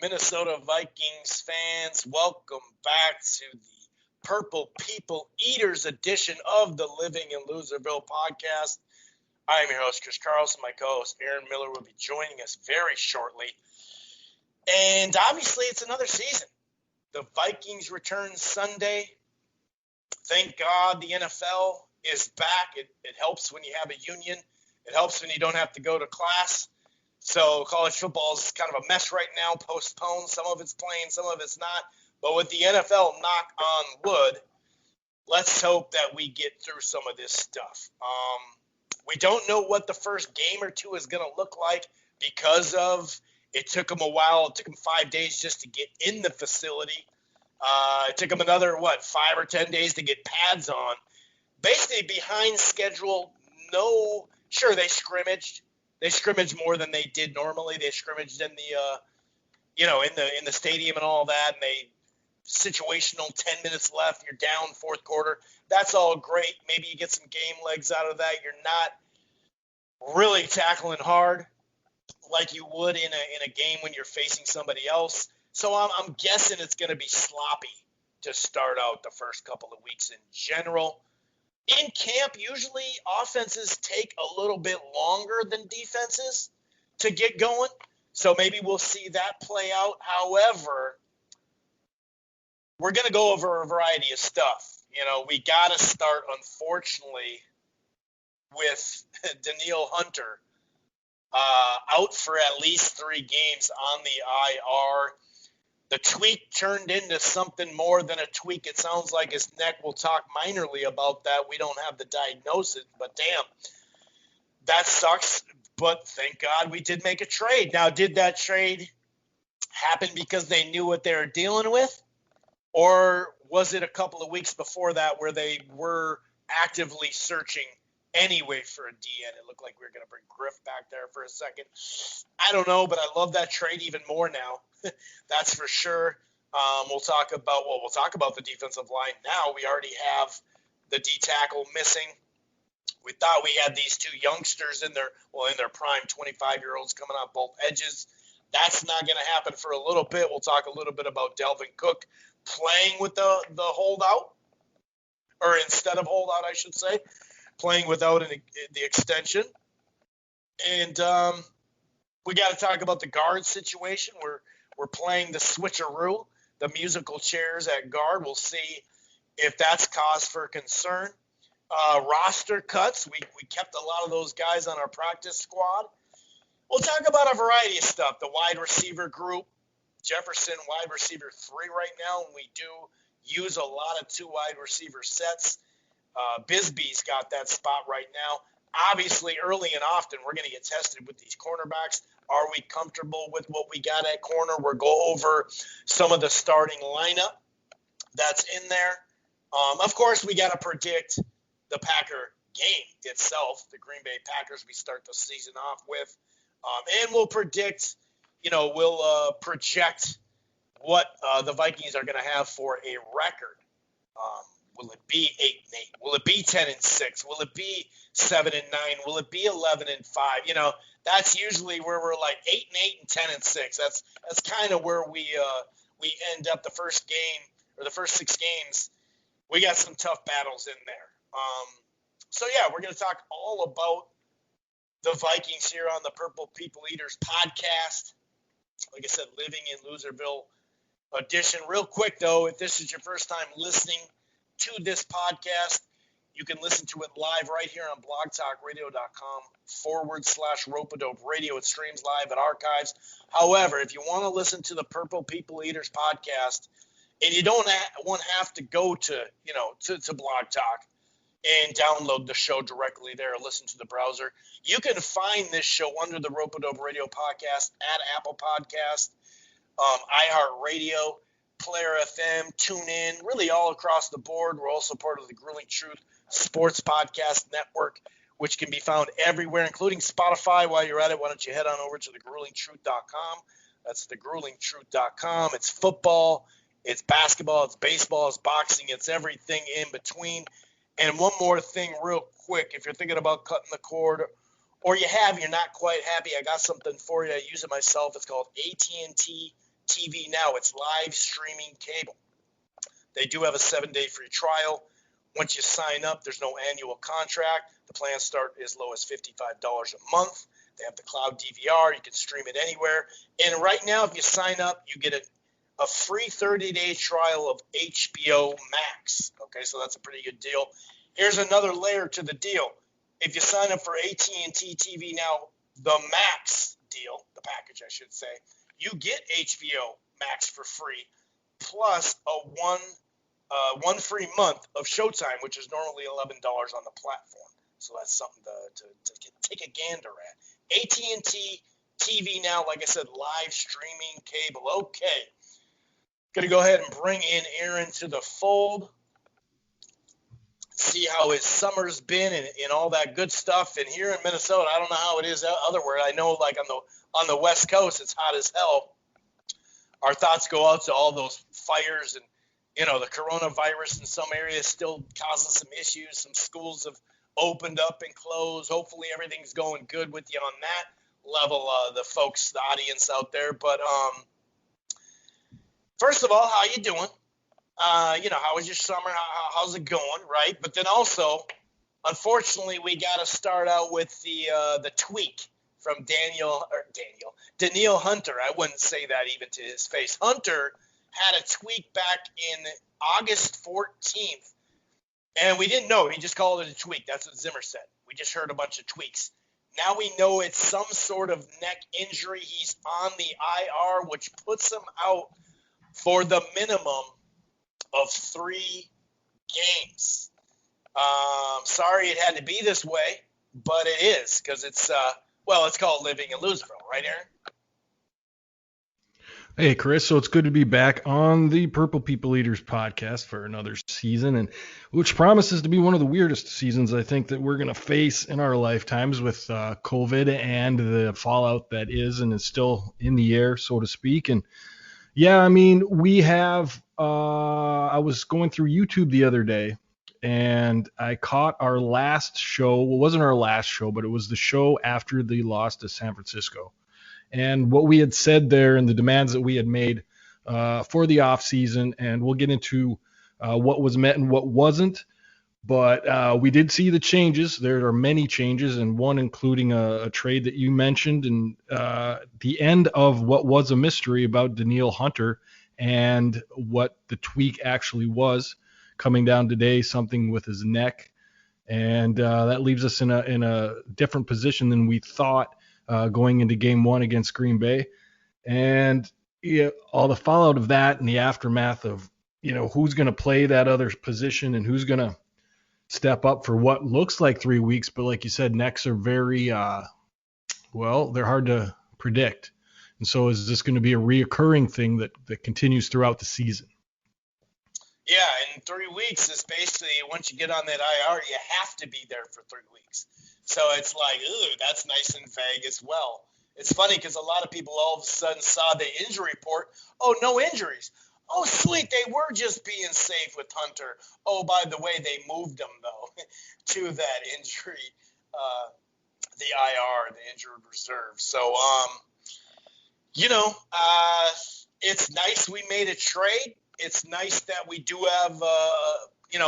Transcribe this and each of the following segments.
Minnesota Vikings fans, welcome back to the Purple People Eaters edition of the Living in Loserville podcast. I am your host, Chris Carlson. My co-host, Aaron Miller, will be joining us very shortly. And obviously, it's another season. The Vikings return Sunday. Thank God the NFL is back. It helps when you have a union. It helps when you don't have to go to class. So college football is kind of a mess right now, postponed. Some of it's playing, some of it's not. But with the NFL, knock on wood, let's hope that we get through some of this stuff. We don't know what the first game or two is going to look like because of it took them a while. It took them 5 days just to get in the facility. It took them another, 5 or 10 days to get pads on. Basically behind schedule. Sure, they scrimmaged. They scrimmaged more than they did normally. They scrimmaged in the in the stadium and all that. And they situational 10 minutes left. You're down fourth quarter. That's all great. Maybe you get some game legs out of that. You're not really tackling hard like you would in a game when you're facing somebody else. So I'm guessing it's going to be sloppy to start out the first couple of weeks in general. In camp, usually offenses take a little bit longer than defenses to get going. So maybe we'll see that play out. However, we're going to go over a variety of stuff. We got to start, unfortunately, with Danielle Hunter out for at least 3 games on the IR. The tweak turned into something more than a tweak. It sounds like his neck. We'll talk minorly about that. We don't have the diagnosis, but damn, that sucks. But thank God we did make a trade. Now, did that trade happen because they knew what they were dealing with? Or was it a couple of weeks before that where they were actively searching anyway for a DN? It looked like we were going to bring Griff back there for a second. I don't know, but I love that trade even more now. That's for sure. We'll talk about the defensive line now. We already have the D tackle missing. We thought we had these 2 youngsters in their prime, 25-year-olds coming on both edges. That's not going to happen for a little bit. We'll talk a little bit about Delvin Cook playing with the holdout, or instead of holdout, I should say, playing without the extension. And we got to talk about the guard situation. We're playing the switcheroo, the musical chairs at guard. We'll see if that's cause for concern. Roster cuts. We kept a lot of those guys on our practice squad. We'll talk about a variety of stuff. The wide receiver group, Jefferson wide receiver 3 right now, and we do use a lot of 2 wide receiver sets. Bisbee's got that spot right now. Obviously, early and often, we're going to get tested with these cornerbacks. Are we comfortable with what we got at corner? We'll go over some of the starting lineup that's in there. Of course, we got to predict the Packer game itself, the Green Bay Packers we start the season off with. And we'll predict, we'll project what the Vikings are going to have for a record. Will it be 8-8? Will it be 10-6? Will it be 7-9? Will it be 11-5? That's usually where we're like 8-8 and 10-6. That's kind of where we end up the first game or the first 6 games. We got some tough battles in there. So yeah, we're going to talk all about the Vikings here on the Purple People Eaters podcast. Like I said, Living in Loserville edition. Real quick though, if this is your first time listening to this podcast, you can listen to it live right here on blogtalkradio.com/Rope-A-Dope Radio. It streams live at archives. However, if you want to listen to the Purple People Eaters podcast, and you don't have to go to Blog Talk and download the show directly there or listen to the browser, you can find this show under the Rope-A-Dope Radio podcast at Apple Podcast, iHeartRadio, Player FM, TuneIn, really all across the board. We're also part of the Grueling Truth Sports Podcast Network, which can be found everywhere, including Spotify. While you're at it, why don't you head on over to thegruelingtruth.com. That's thegruelingtruth.com. It's football, it's basketball, it's baseball, it's boxing, it's everything in between. And one more thing real quick, if you're thinking about cutting the cord, or you're not quite happy, I got something for you. I use it myself. It's called AT&T TV Now. It's live streaming cable. They do have a 7-day free trial. Once you sign up, there's no annual contract. The plans start as low as $55 a month. They have the cloud DVR. You can stream it anywhere. And right now, if you sign up, you get a free 30-day trial of HBO Max. Okay, so that's a pretty good deal. Here's another layer to the deal. If you sign up for AT&T TV Now, the Max deal, the package I should say, you get HBO Max for free, plus a one free month of Showtime, which is normally $11 on the platform. So that's something to take a gander at. AT&T TV Now, like I said, live streaming cable. Okay. Going to go ahead and bring in Aaron to the fold. See how his summer's been and all that good stuff. And here in Minnesota, I don't know how it is otherwhere. I know like on the West Coast, it's hot as hell. Our thoughts go out to all those fires and, the coronavirus in some areas still causing some issues. Some schools have opened up and closed. Hopefully everything's going good with you on that level, the folks, the audience out there. But first of all, how you doing? How was your summer? How's it going, right? But then also, unfortunately, we got to start out with the tweak from Danielle Hunter. I wouldn't say that even to his face. Hunter had a tweak back in August 14th, and we didn't know. He just called it a tweak. That's what Zimmer said. We just heard a bunch of tweaks. Now we know it's some sort of neck injury. He's on the IR, which puts him out for the minimum of 3 games. Sorry it had to be this way, but it is because it's called living in Louisville, right, Aaron? Hey, Chris. So it's good to be back on the Purple People Eaters podcast for another season, and which promises to be one of the weirdest seasons I think that we're going to face in our lifetimes with COVID and the fallout that is and is still in the air, so to speak. And yeah, I mean, we have I was going through YouTube the other day, and I caught our last show. Well, it wasn't our last show, but it was the show after the loss to San Francisco. And what we had said there and the demands that we had made for the offseason, and we'll get into what was met and what wasn't. But we did see the changes. There are many changes, and one including a trade that you mentioned, and the end of what was a mystery about Danielle Hunter and what the tweak actually was, coming down today, something with his neck. And that leaves us in a different position than we thought going into game 1 against Green Bay. And all the fallout of that and the aftermath of, who's going to play that other position and who's going to step up for what looks like 3 weeks. But like you said, necks are very, they're hard to predict. And so is this going to be a reoccurring thing that continues throughout the season? Yeah, and 3 weeks is basically, once you get on that IR, you have to be there for 3 weeks. So it's like, ooh, that's nice and vague as well. It's funny because a lot of people all of a sudden saw the injury report. Oh, no injuries. Oh, sweet, they were just being safe with Hunter. Oh, by the way, they moved him, though, to that injury, the IR, the injured reserve. So, it's nice we made a trade. It's nice that we do have,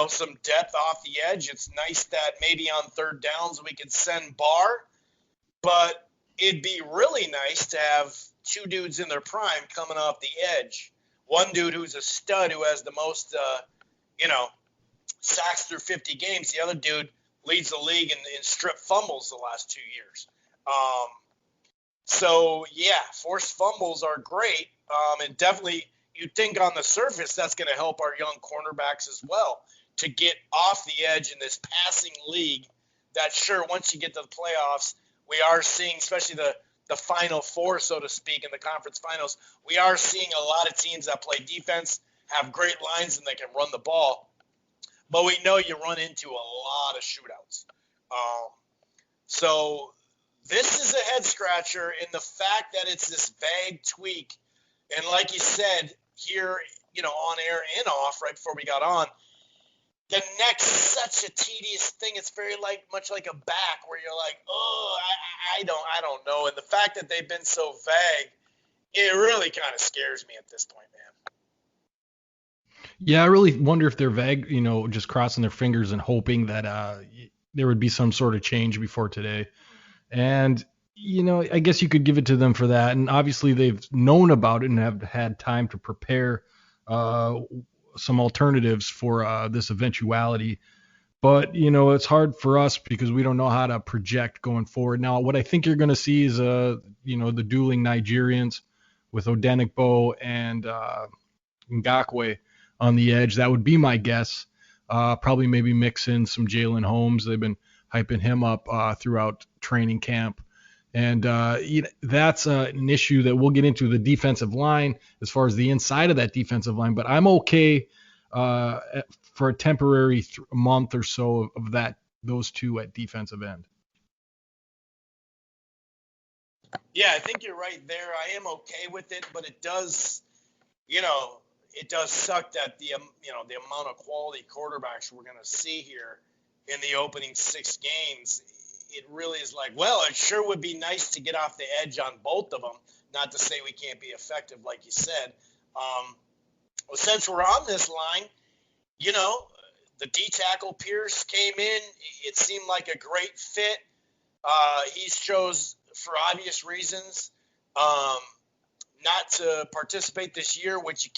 some depth off the edge. It's nice that maybe on third downs we could send Barr. But it'd be really nice to have 2 dudes in their prime coming off the edge. One dude who's a stud who has the most, sacks through 50 games. The other dude leads the league in strip fumbles the last 2 years. Forced fumbles are great. And definitely you'd think on the surface that's going to help our young cornerbacks as well to get off the edge in this passing league that, sure, once you get to the playoffs, we are seeing, especially the Final Four, so to speak, in the conference finals, we are seeing a lot of teams that play defense, have great lines, and they can run the ball. But we know you run into a lot of shootouts. So this is a head-scratcher in the fact that it's this vague tweak. And like you said here, on air and off right before we got on, the neck's such a tedious thing. It's very much like a back where you're like, oh, I don't know. And the fact that they've been so vague It really kind of scares me at this point, man. Yeah, I really wonder if they're just crossing their fingers and hoping that there would be some sort of change before today. And I guess you could give it to them for that. And obviously, they've known about it and have had time to prepare uh, some alternatives for this eventuality. But it's hard for us because we don't know how to project going forward. Now, what I think you're going to see is the dueling Nigerians with Odenigbo and Ngakwe on the edge. That would be my guess. Probably maybe mix in some Jalen Holmes. They've been hyping him up throughout training camp. And that's an issue that we'll get into the defensive line as far as the inside of that defensive line. But I'm okay uh, for a temporary month or so of those two at defensive end. Yeah, I think you're right there. I am okay with it, but it does, you know, it does suck that the amount of quality quarterbacks we're going to see here in the opening 6 games. It really is like, well, it sure would be nice to get off the edge on both of them. Not to say we can't be effective, like you said. Since we're on this line, you know, the D tackle Pierce came in. It seemed like a great fit. He chose, for obvious reasons, not to participate this year, which you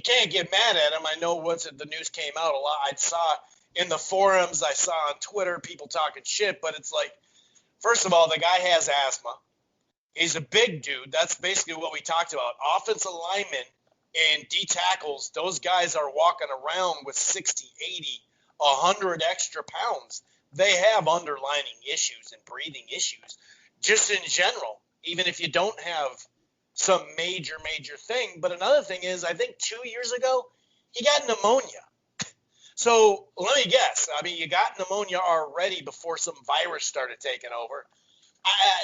can't get mad at him. I know once the news came out a lot, I saw in the forums, I saw on Twitter people talking shit, but it's like, first of all, the guy has asthma. He's a big dude. That's basically what we talked about. Offensive linemen and D tackles, those guys are walking around with 60, 80, 100 extra pounds. They have underlying issues and breathing issues just in general, even if you don't have some major thing. But another thing is, I think 2 years ago, he got pneumonia. So let me guess. I mean, you got pneumonia already before some virus started taking over.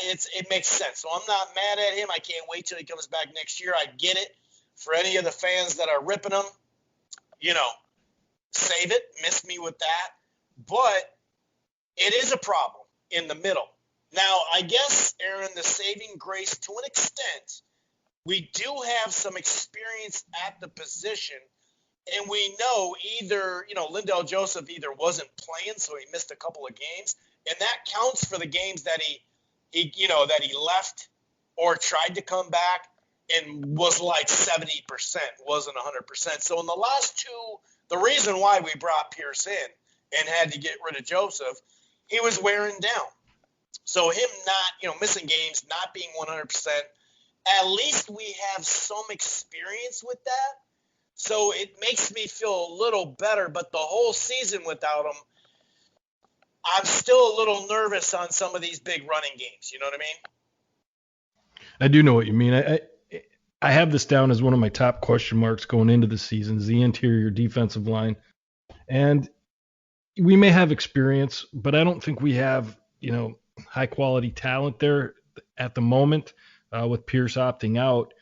It makes sense. So I'm not mad at him. I can't wait till he comes back next year. I get it. For any of the fans that are ripping him, save it. Miss me with that. But it is a problem in the middle. Now, I guess, Aaron, the saving grace to an extent, we do have some experience at the position, and we know either, Lindell Joseph either wasn't playing, so he missed a couple of games, and that counts for the games that he left or tried to come back and was like 70%, wasn't 100%. So in the last two, the reason why we brought Pierce in and had to get rid of Joseph, he was wearing down. So him not, missing games, not being 100%, at least we have some experience with that. So it makes me feel a little better. But the whole season without him, I'm still a little nervous on some of these big running games. You know what I mean? I do know what you mean. I have this down as one of my top question marks going into the season is the interior defensive line. And we may have experience, but I don't think we have, high quality talent there at the moment with Pierce opting out.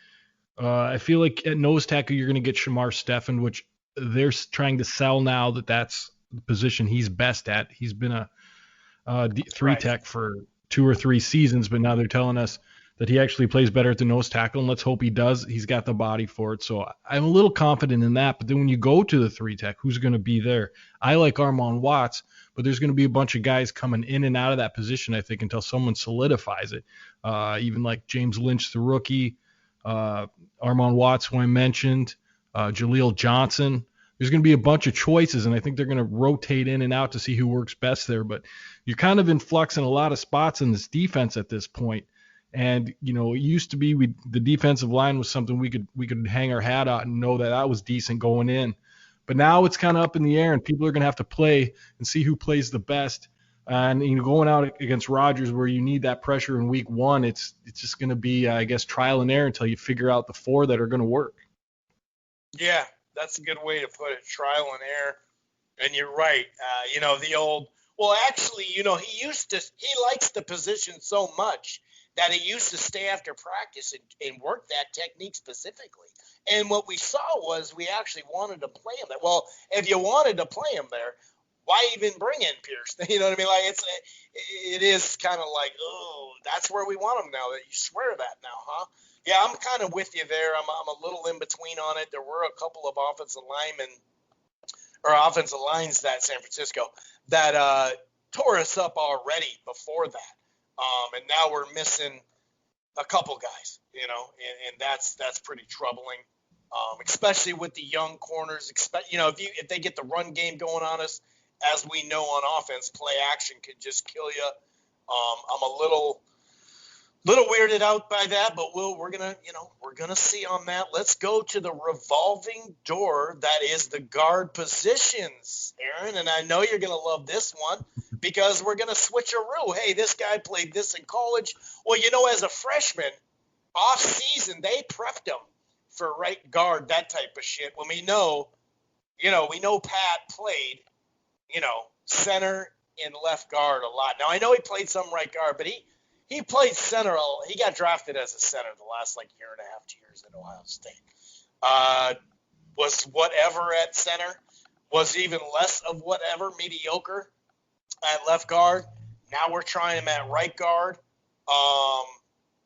I feel like at nose tackle, you're going to get Shamar Stephen, which they're trying to sell now that that's the position he's best at. He's been a three tech for 2 or 3 seasons, but now they're telling us that he actually plays better at the nose tackle, and let's hope he does. He's got the body for it. So I'm a little confident in that. But then when you go to the 3 tech, who's going to be there? I like Armon Watts, but there's going to be a bunch of guys coming in and out of that position, I think, until someone solidifies it. Even like James Lynch, the rookie, Armon Watts, who I mentioned, Jaleel Johnson. There's going to be a bunch of choices, and I think they're going to rotate in and out to see who works best there. But you're kind of in flux in a lot of spots in this defense at this point. And it used to be the defensive line was something we could hang our hat on and know that was decent going in. But now it's kind of up in the air, and people are going to have to play and see who plays the best. And going out against Rodgers, where you need that pressure in week 1, it's just going to be, I guess, trial and error until you figure out the 4 that are going to work. Yeah, that's a good way to put it. Trial and error. And you're right. The old. Well, actually, he likes the position so much that he used to stay after practice and work that technique specifically. And what we saw was we actually wanted to play him there. Well, if you wanted to play him there, why even bring in Pierce? You know what I mean? Like it is kind of like, oh, that's where we want him now. That you swear that now, huh? Yeah, I'm kind of with you there. I'm a little in between on it. There were a couple of offensive linemen or offensive lines that San Francisco that tore us up already before that, and now we're missing a couple guys, and that's pretty troubling, especially with the young corners. If they get the run game going on us, as we know on offense, play action could just kill you. I'm a little weirded out by that, but we're gonna see on that. Let's go to the revolving door that is the guard positions, Aaron, and I know you're gonna love this one because we're gonna switcheroo. Hey, this guy played this in college. Well, as a freshman, off season they prepped him for right guard, that type of shit. When we know Pat played, center and left guard a lot. Now I know he played some right guard, but he played center. He got drafted as a center the last year and a half, 2 years at Ohio State. Was whatever at center. Was even less of whatever, mediocre at left guard. Now we're trying him at right guard.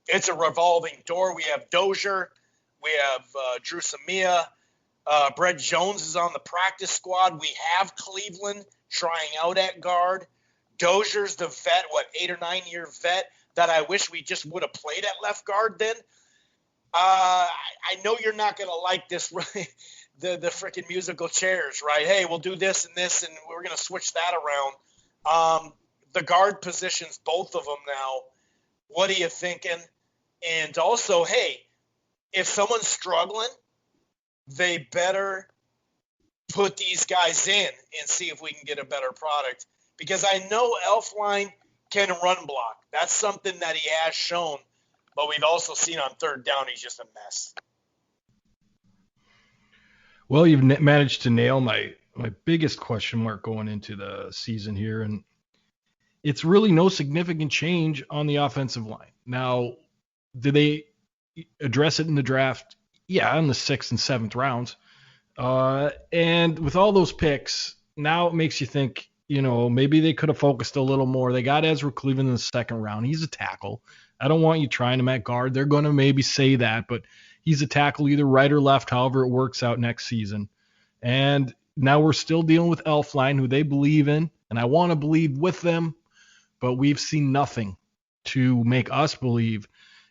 It's a revolving door. We have Dozier. We have Drew Samia. Brett Jones is on the practice squad. We have Cleveland trying out at guard. Dozier's the vet, 8 or 9 year vet that I wish we just would have played at left guard then. I know you're not going to like this, right? The freaking musical chairs, right? Hey, we'll do this and this, and we're going to switch that around. The guard positions, both of them now, what are you thinking? And also, hey, if someone's struggling, they better put these guys in and see if we can get a better product. Because I know Elflein can run block. That's something that he has shown. But we've also seen on third down he's just a mess. Well, you've managed to nail my biggest question mark going into the season here. And it's really no significant change on the offensive line. Now, did they address it in the draft? Yeah, in the 6th and 7th rounds. And with all those picks, now it makes you think, maybe they could have focused a little more. They got Ezra Cleveland in the 2nd round. He's a tackle. I don't want you trying him at guard. They're going to maybe say that, but he's a tackle either right or left, however it works out next season. And now we're still dealing with Elflein, who they believe in, and I want to believe with them, but we've seen nothing to make us believe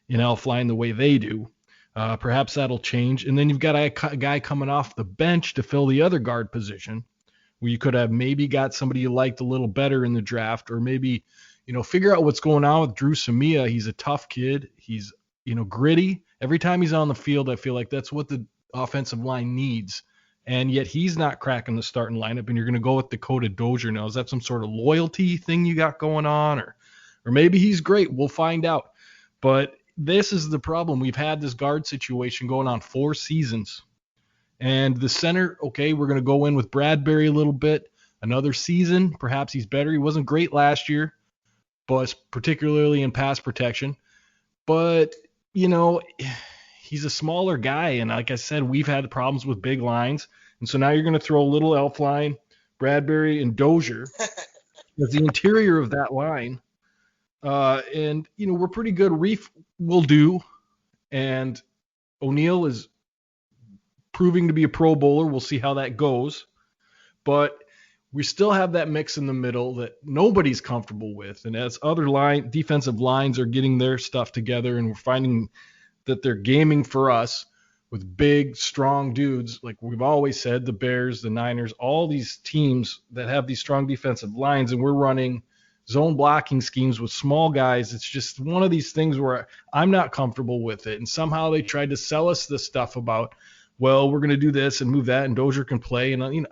in Elflein the way they do. Perhaps that'll change. And then you've got a guy coming off the bench to fill the other guard position, where you could have maybe got somebody you liked a little better in the draft, or maybe, figure out what's going on with Drew Samia. He's a tough kid. He's, gritty. Every time he's on the field, I feel like that's what the offensive line needs. And yet he's not cracking the starting lineup, and you're going to go with Dakota Dozier now. Is that some sort of loyalty thing you got going on? Or maybe he's great. We'll find out. But this is the problem. We've had this guard situation going on 4 seasons. And the center, okay, we're going to go in with Bradbury a little bit. Another season, perhaps he's better. He wasn't great last year, but particularly in pass protection. But, he's a smaller guy. And like I said, we've had problems with big lines. And so now you're going to throw a little Elflein, Bradbury, and Dozier as the interior of that line. And, we're pretty good. Reef will do. And O'Neal is proving to be a Pro Bowler. We'll see how that goes. But we still have that mix in the middle that nobody's comfortable with. And as other defensive lines are getting their stuff together, and we're finding that they're gaming for us with big, strong dudes, like we've always said, the Bears, the Niners, all these teams that have these strong defensive lines, and we're running zone blocking schemes with small guys. It's just one of these things where I'm not comfortable with it. And somehow they tried to sell us this stuff about, well, we're going to do this and move that, and Dozier can play. And,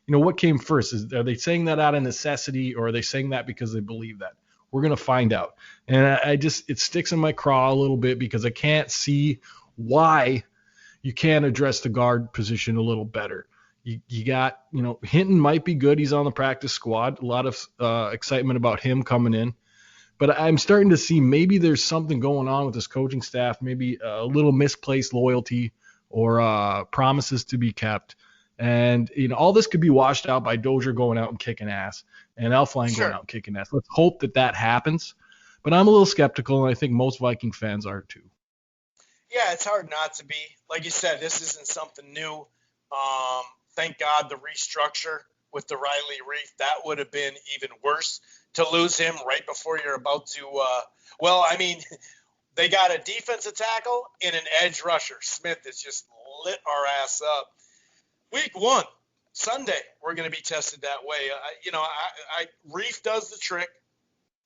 what came first? Are they saying that out of necessity, or are they saying that because they believe that? We're going to find out. And it sticks in my craw a little bit because I can't see why you can't address the guard position a little better. You got, Hinton might be good. He's on the practice squad. A lot of excitement about him coming in. But I'm starting to see maybe there's something going on with this coaching staff, maybe a little misplaced loyalty or promises to be kept. And, all this could be washed out by Dozier going out and kicking ass and Elflein going out and kicking ass. Let's hope that happens. But I'm a little skeptical, and I think most Viking fans are too. Yeah, it's hard not to be. Like you said, this isn't something new. Thank God the restructure with the Riley Reef, that would have been even worse to lose him right before you're about to. Well, I mean, they got a defensive tackle and an edge rusher. Smith has just lit our ass up. Week 1, Sunday, we're going to be tested that way. Reef does the trick.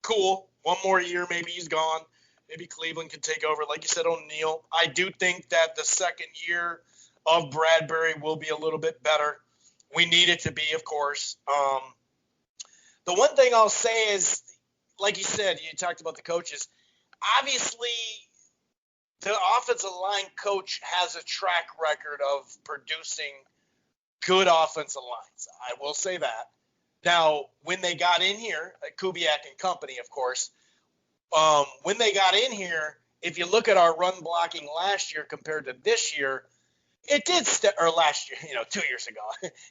Cool. One more year, maybe he's gone. Maybe Cleveland can take over. Like you said, O'Neal. I do think that the second year of Bradbury will be a little bit better. We need it to be, of course. The one thing I'll say is, like you said, you talked about the coaches. Obviously, the offensive line coach has a track record of producing good offensive lines. I will say that. Now, when they got in here, Kubiak and company, of course, when they got in here, if you look at our run blocking last year compared to this year, it did or last year, 2 years ago.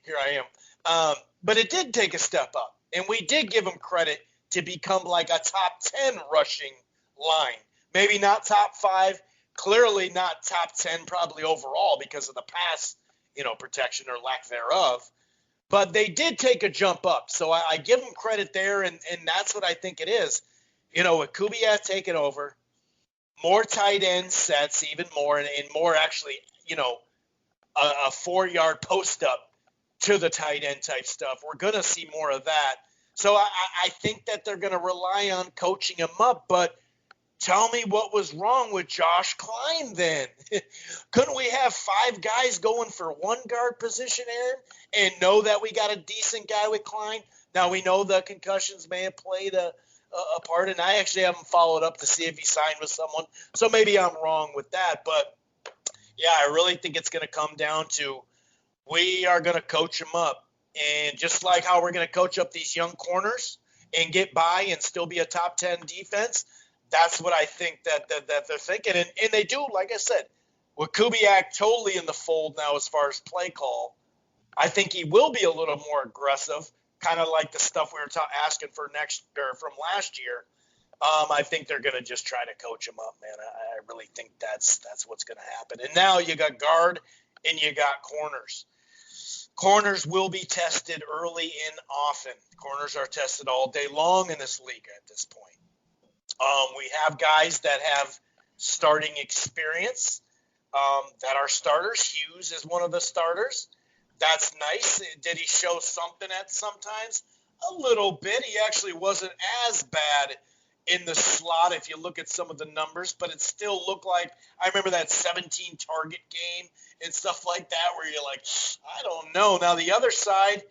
Here I am. But it did take a step up, and we did give them credit to become like a top 10 rushing line. Maybe not top 5, clearly not top 10 probably overall because of the pass, protection or lack thereof. But they did take a jump up, so I give them credit there, and that's what I think it is. With Kubiak taking over, more tight end sets, even more, and more actually, a 4-yard post up to the tight end type stuff. We're going to see more of that. So I think that they're going to rely on coaching him up, but tell me what was wrong with Josh Klein then. Couldn't we have 5 guys going for 1 guard position, Aaron, and know that we got a decent guy with Klein? Now, we know the concussions may have played a part, and I actually haven't followed up to see if he signed with someone, so maybe I'm wrong with that. But, yeah, I really think it's going to come down to we are going to coach him up. And just like how we're going to coach up these young corners and get by and still be a top 10 defense, that's what I think that they're thinking. And they do, like I said, with Kubiak totally in the fold now as far as play call, I think he will be a little more aggressive, kind of like the stuff we were asking for from last year. I think they're going to just try to coach him up, man. I really think that's what's going to happen. And now you got guard and you got corners. Corners will be tested early and often. Corners are tested all day long in this league at this point. We have guys that have starting experience that are starters. Hughes is one of the starters. That's nice. Did he show something at sometimes? A little bit. He actually wasn't as bad in the slot if you look at some of the numbers, but it still looked like – I remember that 17 target game and stuff like that where you're like, I don't know. Now, the other side,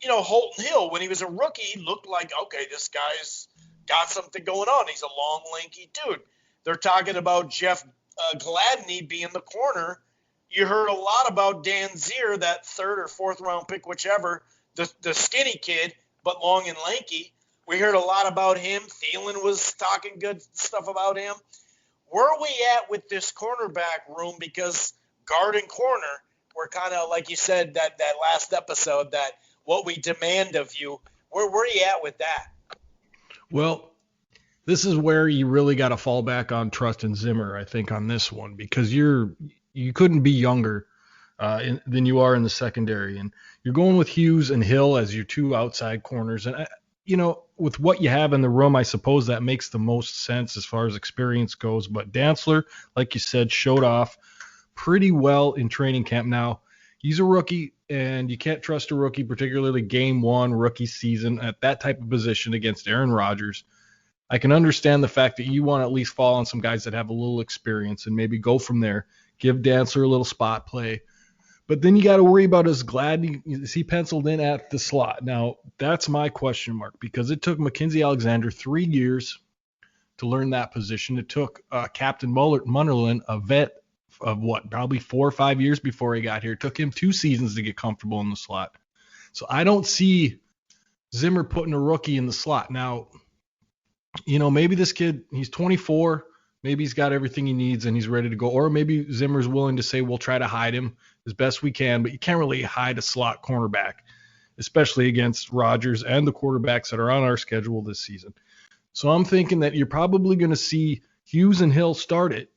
Holton Hill, when he was a rookie, he looked like, okay, this guy's got something going on. He's a long, lanky dude. They're talking about Jeff Gladney being the corner. You heard a lot about Dan Zier, that 3rd or 4th round pick, whichever, the skinny kid, but long and lanky. We heard a lot about him. Thielen was talking good stuff about him. Where are we at with this cornerback room? Because guard and corner, we're kind of, like you said, that last episode, that what we demand of you. Where are you at with that? Well, this is where you really got to fall back on trust in Zimmer, I think, on this one, because you couldn't be younger than you are in the secondary. And you're going with Hughes and Hill as your 2 outside corners. And, with what you have in the room, I suppose that makes the most sense as far as experience goes. But Dantzler, like you said, showed off pretty well in training camp. Now, he's a rookie, and you can't trust a rookie, particularly game 1 rookie season at that type of position against Aaron Rodgers. I can understand the fact that you want to at least fall on some guys that have a little experience and maybe go from there, give Dantzler a little spot play. But then you got to worry about is he penciled in at the slot? Now, that's my question mark, because it took Mackenzie Alexander 3 years to learn that position. It took Captain Munnerlyn, a vet of probably 4 or 5 years before he got here. It took him 2 seasons to get comfortable in the slot. So I don't see Zimmer putting a rookie in the slot. Now, maybe this kid, he's 24, maybe he's got everything he needs and he's ready to go. Or maybe Zimmer's willing to say, we'll try to hide him as best we can, but you can't really hide a slot cornerback, especially against Rodgers and the quarterbacks that are on our schedule this season. So I'm thinking that you're probably going to see Hughes and Hill start it.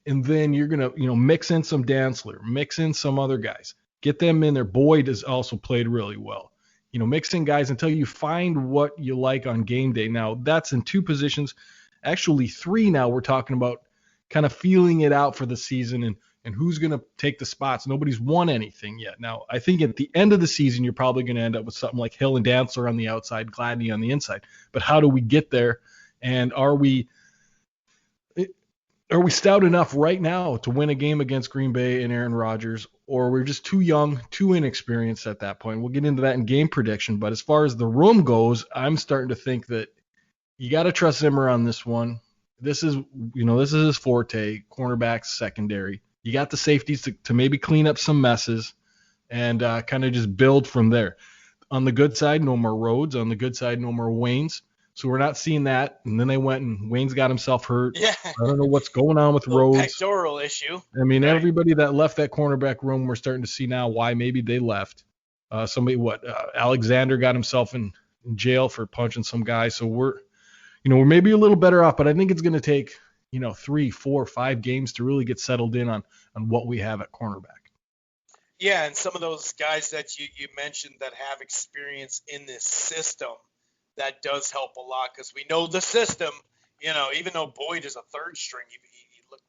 and then you're going to, mix in some Dantzler, mix in some other guys, get them in there. Boyd has also played really well. Mix in guys until you find what you like on game day. Now, that's in two positions, actually three now. We're talking about kind of feeling it out for the season and who's going to take the spots. Nobody's won anything yet. Now, I think at the end of the season, you're probably going to end up with something like Hill and Dantzler on the outside, Gladney on the inside. But how do we get there? And are we stout enough right now to win a game against Green Bay and Aaron Rodgers, or we're just too young, too inexperienced at that point? We'll get into that in game prediction. But as far as the room goes, I'm starting to think that you got to trust Zimmer on this one. This is his forte, cornerbacks, secondary. You got the safeties to maybe clean up some messes and kind of just build from there. On the good side, no more Rhodes. On the good side, no more Waynes. So we're not seeing that. And then they went and Wayne's got himself hurt. Yeah. I don't know what's going on with Rhodes. Pectoral issue. I mean, right. Everybody that left that cornerback room, we're starting to see now why maybe they left. Alexander got himself in jail for punching some guy. So we're maybe a little better off, but I think it's going to take, 3, 4, 5 games to really get settled in on what we have at cornerback. Yeah, and some of those guys that you mentioned that have experience in this system, that does help a lot because we know the system. Even though Boyd is a third string,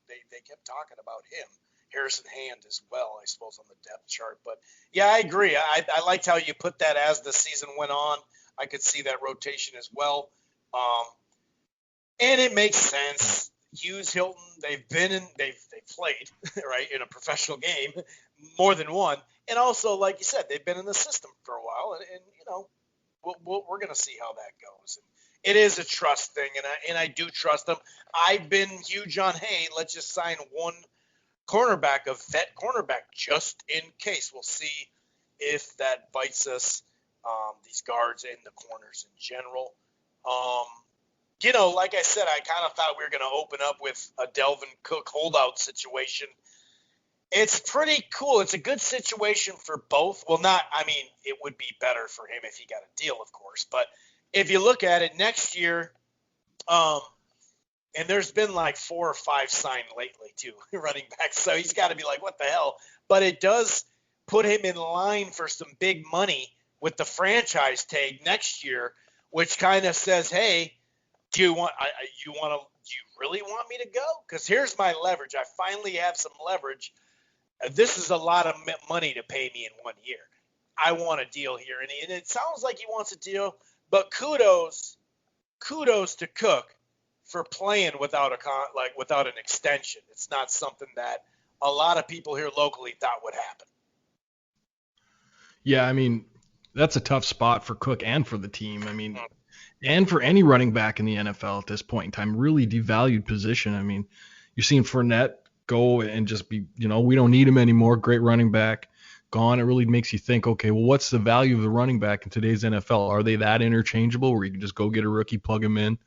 they kept talking about him. Harrison Hand as well, I suppose, on the depth chart. But yeah, I agree. I liked how you put that as the season went on. I could see that rotation as well, and it makes sense. Hughes, Hilton, they've played right in a professional game, more than one, and also like you said, they've been in the system for a while, and we're going to see how that goes. And it is a trust thing, and I do trust them. I've been huge on, hey, let's just sign one cornerback, a vet cornerback, just in case. We'll see if that bites us, these guards and the corners in general. Like I said, I kind of thought we were going to open up with a Delvin Cook holdout situation. It's pretty cool. It's a good situation for both. Well, it would be better for him if he got a deal, of course. But if you look at it next year, and there's been like 4 or 5 signed lately too, running back. So he's got to be like, what the hell? But it does put him in line for some big money with the franchise tag next year, which kind of says, hey, do you really want me to go? Because here's my leverage. I finally have some leverage. This is a lot of money to pay me in 1 year. I want a deal here. And it sounds like he wants a deal, but kudos to Cook for playing without an extension. It's not something that a lot of people here locally thought would happen. Yeah, that's a tough spot for Cook and for the team. And for any running back in the NFL at this point in time, really devalued position. You're seeing Fournette go and just be, we don't need him anymore. Great running back, gone. It really makes you think, okay, well, what's the value of the running back in today's NFL? Are they that interchangeable where you can just go get a rookie, plug him in,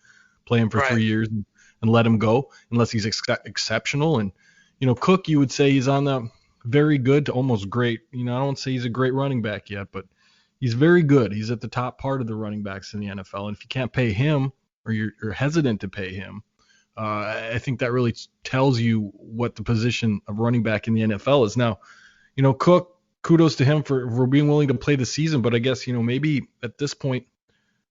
play him for 3 years and let him go unless he's exceptional? And, Cook, you would say he's on the very good to almost great. I don't say he's a great running back yet, but he's very good. He's at the top part of the running backs in the NFL. And if you can't pay him or you're hesitant to pay him, I think that really tells you what the position of running back in the NFL is. Now, Cook, kudos to him for being willing to play the season. But I guess, maybe at this point,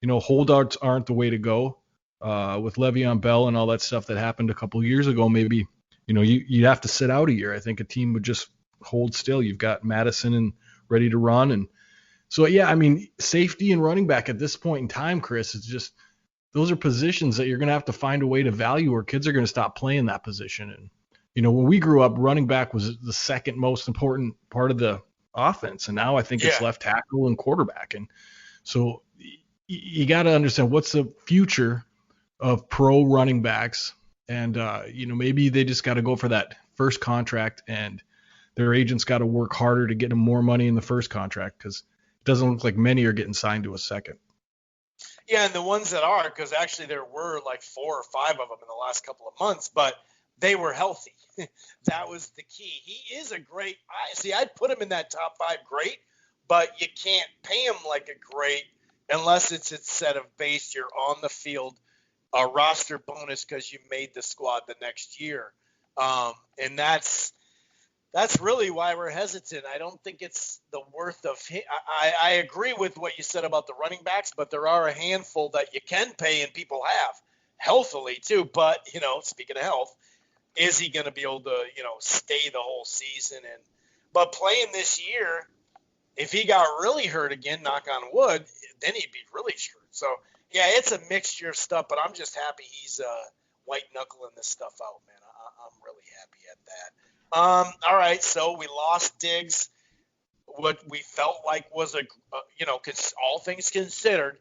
holdouts aren't the way to go with Le'Veon Bell and all that stuff that happened a couple of years ago. Maybe, you'd have to sit out a year. I think a team would just hold still. You've got Madison and ready to run. And so, yeah, safety and running back at this point in time, Chris, it's just those are positions that you're going to have to find a way to value or kids are going to stop playing that position. And, when we grew up, running back was the second most important part of the offense. And now I think it's left tackle and quarterback. And so you got to understand what's the future of pro running backs. And, maybe they just got to go for that first contract and their agents got to work harder to get them more money in the first contract because it doesn't look like many are getting signed to a second. Yeah, and the ones that are, because actually there were like 4 or 5 of them in the last couple of months, but they were healthy. That was the key. He is a great – I'd put him in that top 5 great, but you can't pay him like a great unless it's instead of base you're on the field, a roster bonus because you made the squad the next year. And that's really why we're hesitant. I don't think it's the worth of him. I agree with what you said about the running backs, but there are a handful that you can pay and people have healthily too. But, speaking of health, is he going to be able to, stay the whole season? But playing this year, if he got really hurt again, knock on wood, then he'd be really screwed. So, yeah, it's a mixture of stuff, but I'm just happy he's white knuckling this stuff out, man. I'm really happy at that. All right, so we lost Diggs. What we felt like was all things considered,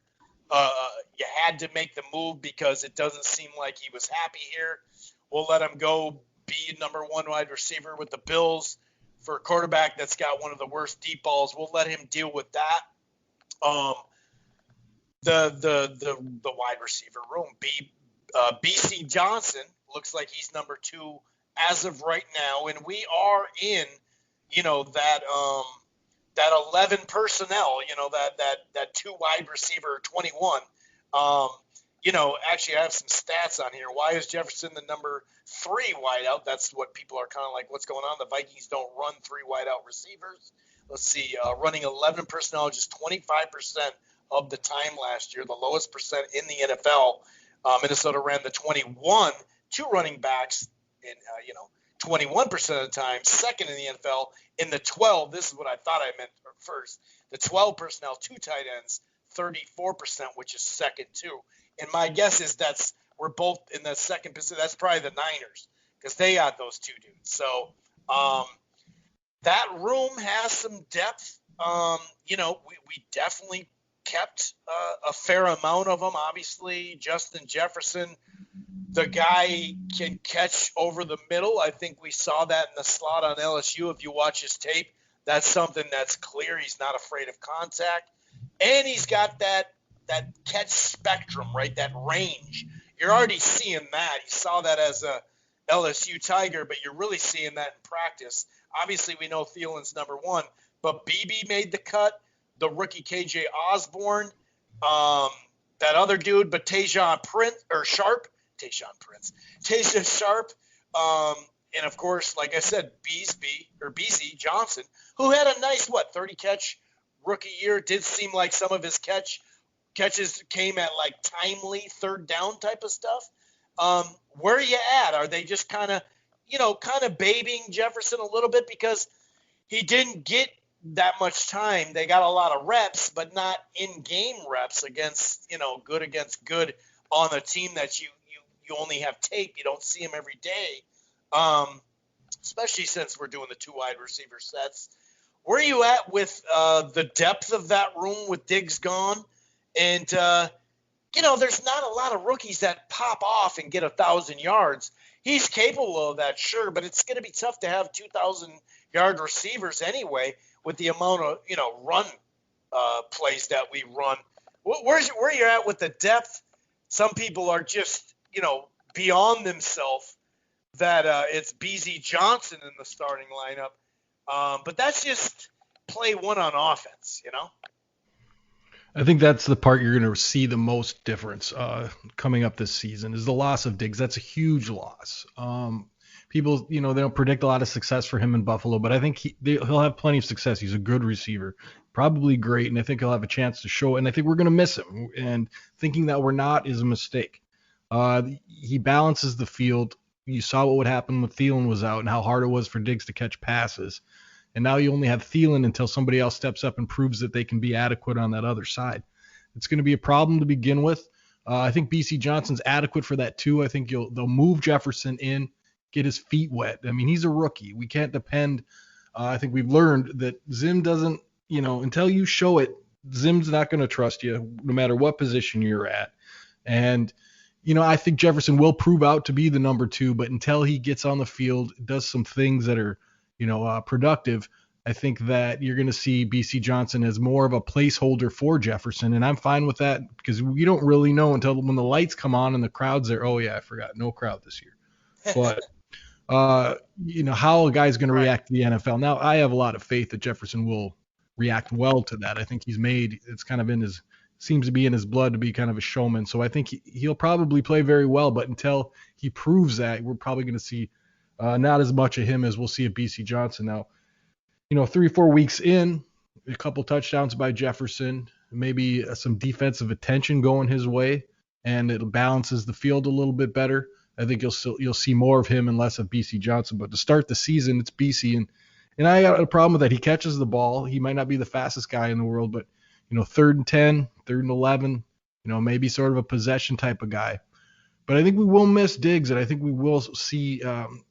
you had to make the move because it doesn't seem like he was happy here. We'll let him go be number one wide receiver with the Bills for a quarterback that's got one of the worst deep balls. We'll let him deal with that. The wide receiver room, BC Johnson looks like he's number 2 as of right now, and we are in, that 11 personnel, that 2 wide receiver 21. Actually, I have some stats on here. Why is Jefferson the number 3 wideout? That's what people are kind of like, what's going on? The Vikings don't run 3 wideout receivers. Let's see, running 11 personnel, just 25% of the time last year, the lowest percent in the NFL. Minnesota ran the 21, 2 running backs in, 21% of the time, second in the NFL. In the 12, this is what I thought I meant first, the 12 personnel, 2 tight ends, 34%, which is second too. And my guess is we're both in the second position. That's probably the Niners because they got those 2 dudes. So that room has some depth. We definitely kept a fair amount of them. Obviously, Justin Jefferson, the guy can catch over the middle. I think we saw that in the slot on LSU. If you watch his tape, that's something that's clear. He's not afraid of contact. And he's got that catch spectrum, right, that range. You're already seeing that. You saw that as a LSU Tiger, but you're really seeing that in practice. Obviously, we know Thielen's number 1, but BB made the cut. The rookie KJ Osborne, that other dude, but Tayshaun Sharp, and of course, like I said, BZ Johnson, who had a nice 30 catch rookie year. It did seem like some of his catches came at like timely 3rd down type of stuff. Where are you at? Are they just kind of babying Jefferson a little bit because he didn't get that much time? They got a lot of reps, but not in-game reps against good on a team that you only have tape. You don't see him every day, especially since we're doing the 2 wide receiver sets. Where are you at with the depth of that room with Diggs gone? And, there's not a lot of rookies that pop off and get 1,000 yards. He's capable of that, sure, but it's going to be tough to have 2,000-yard receivers anyway with the amount of, run plays that we run. Where you're at with the depth? Some people are just, beyond themselves that it's BZ Johnson in the starting lineup. But that's just play 1 on offense, I think that's the part you're going to see the most difference coming up this season is the loss of Diggs. That's a huge loss. People, they don't predict a lot of success for him in Buffalo, but I think he'll have plenty of success. He's a good receiver, probably great, and I think he'll have a chance to show it, and I think we're going to miss him, and thinking that we're not is a mistake. He balances the field. You saw what would happen when Thielen was out and how hard it was for Diggs to catch passes. And now you only have Thielen until somebody else steps up and proves that they can be adequate on that other side. It's going to be a problem to begin with. I think BC Johnson's adequate for that too. I think they'll move Jefferson in, get his feet wet. I mean, he's a rookie. We can't depend. I think we've learned that Zim doesn't, until you show it, Zim's not going to trust you no matter what position you're at. And, I think Jefferson will prove out to be the number 2, but until he gets on the field, does some things that are, productive, I think that you're going to see BC Johnson as more of a placeholder for Jefferson. And I'm fine with that because we don't really know until when the lights come on and the crowd's there. Oh yeah, I forgot. No crowd this year. But, how a guy's going to react to the NFL. Now I have a lot of faith that Jefferson will react well to that. I think it's kind of seems to be in his blood to be kind of a showman. So I think he'll probably play very well, but until he proves that, we're probably going to see Not as much of him as we'll see at BC Johnson. Now, 3-4 weeks in, a couple touchdowns by Jefferson, maybe some defensive attention going his way, and it balances the field a little bit better. I think you'll see more of him and less of BC Johnson. But to start the season, it's BC, and I got a problem with that. He catches the ball. He might not be the fastest guy in the world, but 3rd and 10, 3rd and 11, maybe sort of a possession type of guy. But I think we will miss Diggs, and I think we will see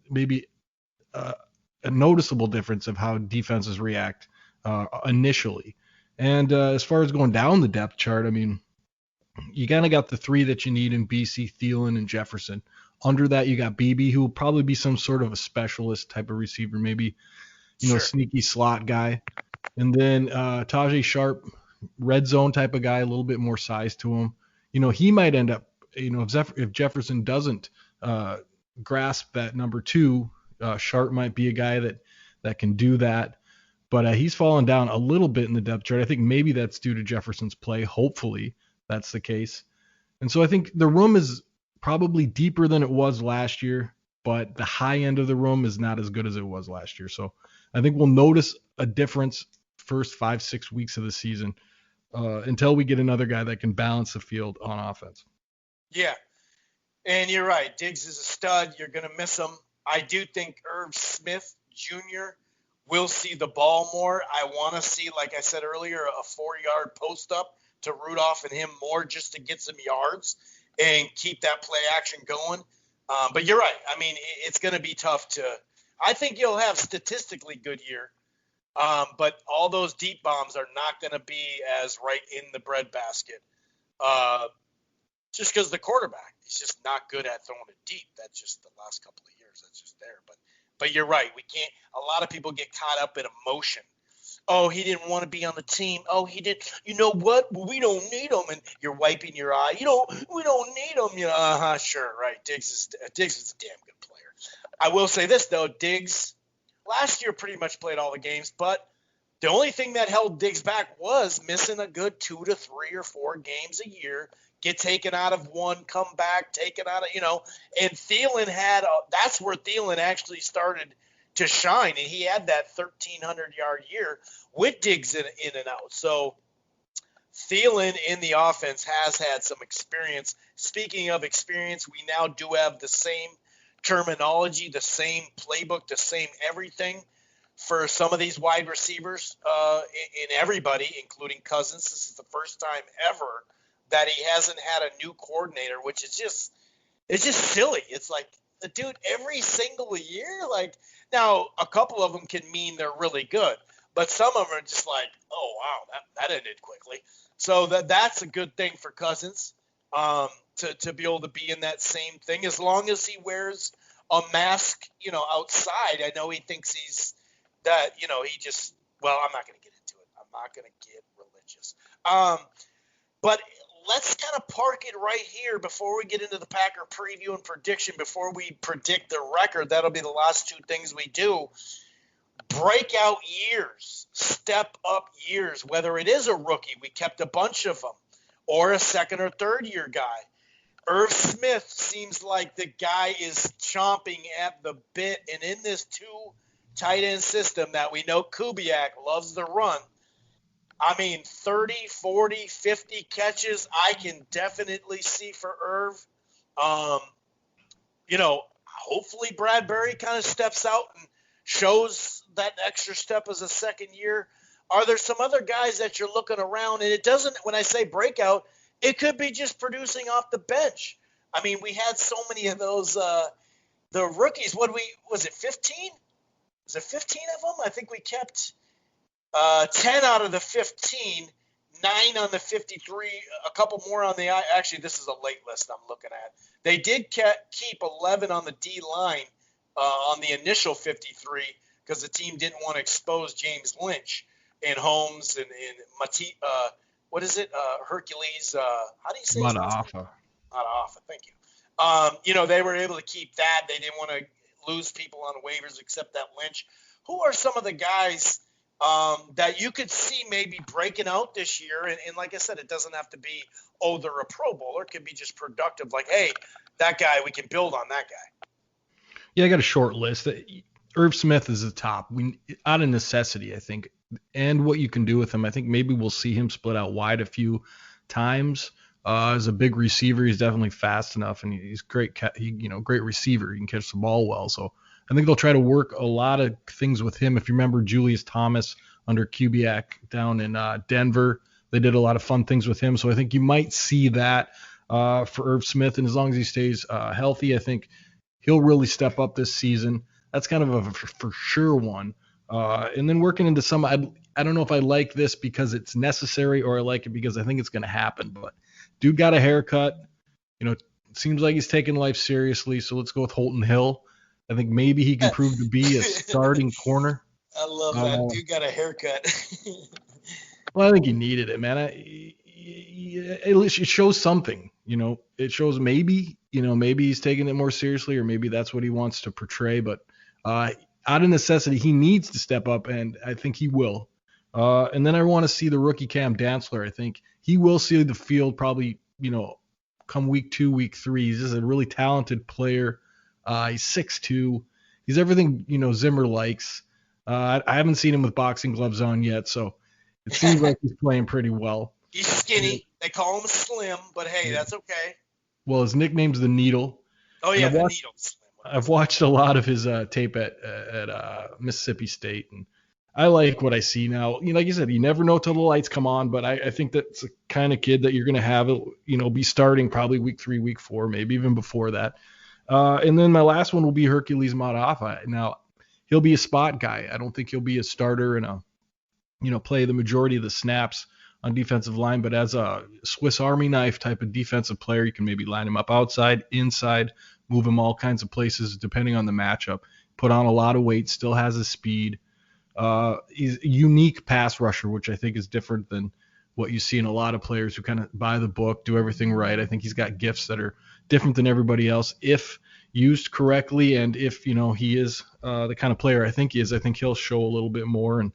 maybe a noticeable difference of how defenses react initially. And as far as going down the depth chart, I mean, you kind of got the three that you need in BC, Thielen, and Jefferson. Under that, you got BB, who will probably be some sort of a specialist type of receiver, maybe sneaky slot guy. And then Tajay Sharp, red zone type of guy, a little bit more size to him. He might end up, if Jefferson doesn't grasp that number 2, Sharp might be a guy that can do that. But he's fallen down a little bit in the depth chart. I think maybe that's due to Jefferson's play. Hopefully that's the case. And so I think the room is probably deeper than it was last year, but the high end of the room is not as good as it was last year. So I think we'll notice a difference first 5-6 weeks of the season until we get another guy that can balance the field on offense. Yeah, and you're right. Diggs is a stud. You're going to miss him. I do think Irv Smith Jr. will see the ball more. I want to see, like I said earlier, a 4-yard post-up to Rudolph and him more just to get some yards and keep that play action going. But you're right. I mean, it's going to be tough to – I think you'll have statistically good year, but all those deep bombs are not going to be as right in the breadbasket just because the quarterback is just not good at throwing it deep. That's just the last couple of years. That's just there. But you're right. We can't – a lot of people get caught up in emotion. Oh, he didn't want to be on the team. Oh, he did. You know what? We don't need him. And you're wiping your eye. We don't need him. Sure, right. Diggs is a damn good player. I will say this, though. Diggs last year pretty much played all the games, but the only thing that held Diggs back was missing a good 2 to 3 or 4 games a year, get taken out of one, come back, taken out of, and Thielen that's where Thielen actually started to shine, and he had that 1,300-yard year with Diggs in and out. So Thielen in the offense has had some experience. Speaking of experience, we now do have the same terminology, the same playbook, the same everything for some of these wide receivers in everybody, including Cousins. This is the first time ever that he hasn't had a new coordinator, which is just silly. It's like, dude, every single year, like, now a couple of them can mean they're really good, but some of them are just like, oh wow, that ended quickly. So that's a good thing for Cousins to be able to be in that same thing, as long as he wears a mask, outside. I know he thinks he's that, he just, well, I'm not going to get into it. I'm not going to get religious. But let's kind of park it right here before we get into the Packer preview and prediction, before we predict the record. That'll be the last 2 things we do. Breakout years, step up years, whether it is a rookie, we kept a bunch of them, or a 2nd or 3rd year guy. Irv Smith seems like the guy is chomping at the bit, and in this 2 tight end system that we know Kubiak loves to run, I mean, 30, 40, 50 catches, I can definitely see for Irv. Hopefully Bradbury kind of steps out and shows that extra step as a 2nd year. Are there some other guys that you're looking around? And it doesn't, when I say breakout, it could be just producing off the bench. I mean, we had so many of those, the rookies. Was it 15? Was it 15 of them? I think we kept 10 out of the 15, 9 on the 53, a couple more on the – actually, this is a late list I'm looking at. They did keep 11 on the D-line on the initial 53 because the team didn't want to expose James Lynch and Holmes and what is it? Hercules. How do you say it? Mataafa. Mataafa, thank you. They were able to keep that. They didn't want to lose people on waivers except that Lynch. Who are some of the guys – that you could see maybe breaking out this year? And like I said, it doesn't have to be, they're a Pro Bowler. It could be just productive, like, hey, that guy, we can build on that guy. Yeah, I got a short list. Irv Smith is the top. Out of necessity, I think, and what you can do with him. I think maybe we'll see him split out wide a few times. As a big receiver, he's definitely fast enough, and he's great. Great receiver. He can catch the ball well. So I think they'll try to work a lot of things with him. If you remember Julius Thomas under Kubiak down in Denver, they did a lot of fun things with him. So I think you might see that for Irv Smith, and as long as he stays healthy, I think he'll really step up this season. That's kind of a for sure one. And then working into some, I don't know if I like this because it's necessary or I like it because I think it's going to happen. But dude got a haircut. It seems like he's taking life seriously. So let's go with Holton Hill. I think maybe he can prove to be a starting corner. I love that. Dude got a haircut. Well, I think he needed it, man. It shows something. It shows maybe he's taking it more seriously, or maybe that's what he wants to portray. But out of necessity, he needs to step up, and I think he will. And then I want to see the rookie Cam Dantzler. I think he will see the field probably, come week 2, week 3. He's just a really talented player. He's 6'2". He's everything, Zimmer likes. I haven't seen him with boxing gloves on yet, so it seems like he's playing pretty well. He's skinny. They call him Slim, but hey, that's okay. Well, his nickname's the Needle. Oh yeah, the Needle. I've watched a lot of his tape at Mississippi State, and I like what I see now. Like you said, you never know till the lights come on, but I think that's the kind of kid that you're going to have, be starting probably week 3, week 4, maybe even before that. And then my last one will be Hercules Matafa. Now, he'll be a spot guy. I don't think he'll be a starter and play the majority of the snaps on defensive line, but as a Swiss Army knife type of defensive player, you can maybe line him up outside, inside, move him all kinds of places depending on the matchup. Put on a lot of weight, still has his speed. He's a unique pass rusher, which I think is different than what you see in a lot of players who kind of buy the book, do everything right. I think he's got gifts that are different than everybody else if used correctly, and if he is the kind of player I think he is. I think he'll show a little bit more, and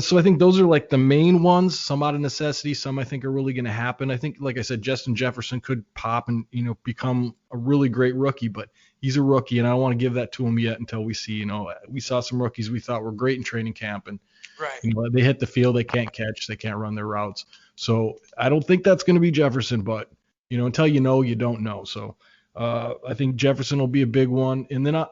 so I think those are like the main ones. Some out of necessity, some I think are really going to happen. I think, like I said, Justin Jefferson could pop and become a really great rookie, but he's a rookie, and I don't want to give that to him yet until we see. We saw some rookies we thought were great in training camp, and right. They hit the field, they can't catch, they can't run their routes. So I don't think that's going to be Jefferson, but until you don't know. So I think Jefferson will be a big one. And then,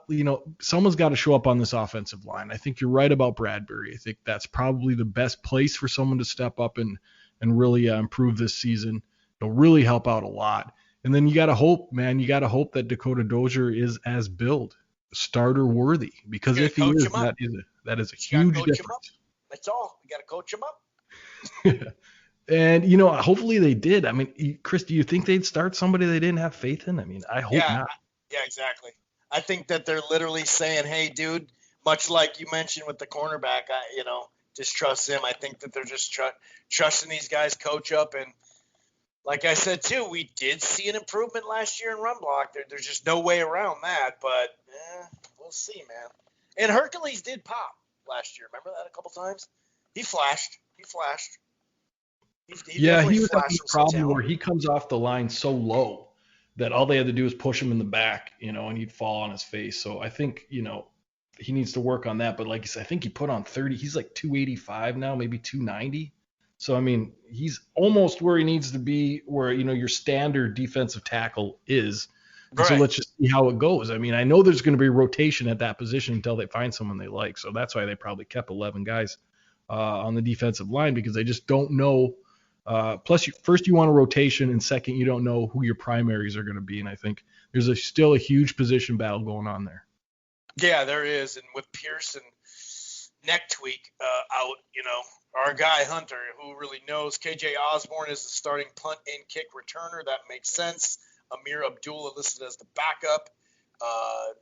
someone's got to show up on this offensive line. I think you're right about Bradbury. I think that's probably the best place for someone to step up and really improve this season. It'll really help out a lot. And then you got to hope, man, that Dakota Dozier is as billed, starter worthy, because if he is, that is a huge difference. That's all. We got to coach him up. And, hopefully they did. I mean, Chris, do you think they'd start somebody they didn't have faith in? I mean, I hope not. Yeah, exactly. I think that they're literally saying, hey, dude, much like you mentioned with the cornerback, just trust him. I think that they're just trusting these guys coach up. And like I said, too, we did see an improvement last year in run block. There's just no way around that. But we'll see, man. And Hercules did pop last year. Remember that a couple times? He flashed. He was having a problem where he comes off the line so low that all they had to do is push him in the back, and he'd fall on his face. So I think, he needs to work on that. But like you said, I think he put on 30. He's like 285 now, maybe 290. So, I mean, he's almost where he needs to be, where, your standard defensive tackle is. Right. So let's just see how it goes. I mean, I know there's going to be rotation at that position until they find someone they like. So that's why they probably kept 11 guys on the defensive line, because they just don't know. Plus, first you want a rotation, and second, you don't know who your primaries are going to be. And I think there's still a huge position battle going on there. Yeah, there is. And with Pearson neck tweak out, our guy Hunter, who really knows, KJ Osborne is the starting punt and kick returner. That makes sense. Amir Abdullah listed as the backup.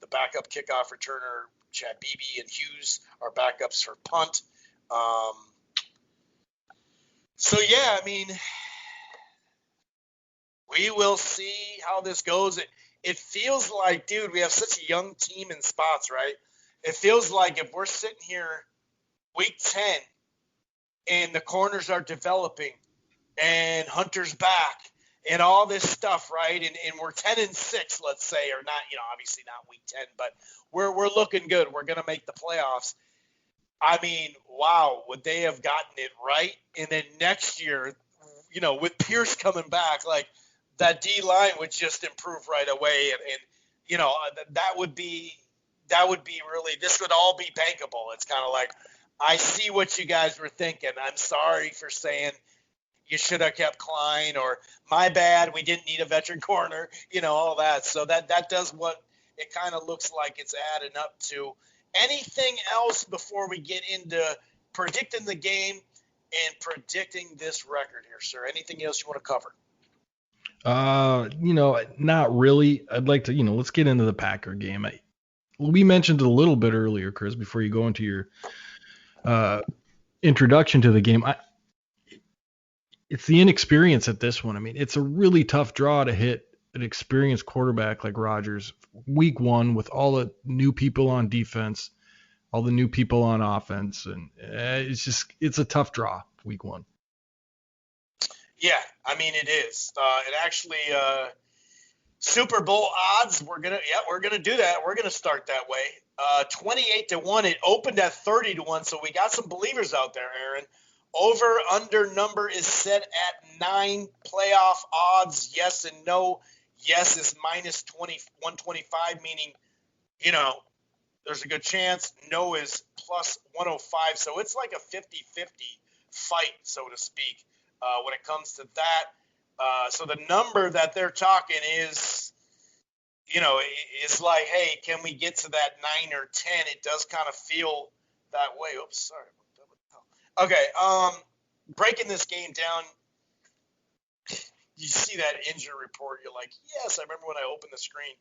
The backup kickoff returner, Chad Beebe and Hughes, are backups for punt. So, yeah, I mean, we will see how this goes. It feels like, dude, we have such a young team in spots, right? It feels like if we're sitting here week 10 and the corners are developing and Hunter's back and all this stuff, right? And we're 10-6, let's say, or not, obviously not week 10, but we're looking good. We're going to make the playoffs. I mean, wow, would they have gotten it right? And then next year, with Pierce coming back, like that D line would just improve right away, and that would be really, this would all be bankable. It's kind of like, I see what you guys were thinking. I'm sorry for saying you should have kept Klein, or my bad, we didn't need a veteran corner, all that. So that does what it kind of looks like it's adding up to. Anything else before we get into predicting the game and predicting this record here, sir? Anything else you want to cover? Not really. I'd like to, let's get into the Packer game. We mentioned it a little bit earlier, Chris, before you go into your introduction to the game. It's the inexperience at this one. I mean, it's a really tough draw to hit an experienced quarterback like Rodgers week one with all the new people on defense, all the new people on offense. And it's a tough draw week one. Yeah, I mean, it is. It actually, Super Bowl odds, we're gonna do that. We're gonna start that way. 28-1. It opened at 30-1, so we got some believers out there, Aaron. Over under number is set at 9. Playoff odds, yes and no. Yes is minus 125, meaning, there's a good chance. No is plus 105. So it's like a 50-50 fight, so to speak, when it comes to that. So the number that they're talking is, is like, hey, can we get to that 9 or 10? It does kind of feel that way. Oops, sorry. Okay, breaking this game down, you see that injury report, you're like, yes, I remember when I opened the screen.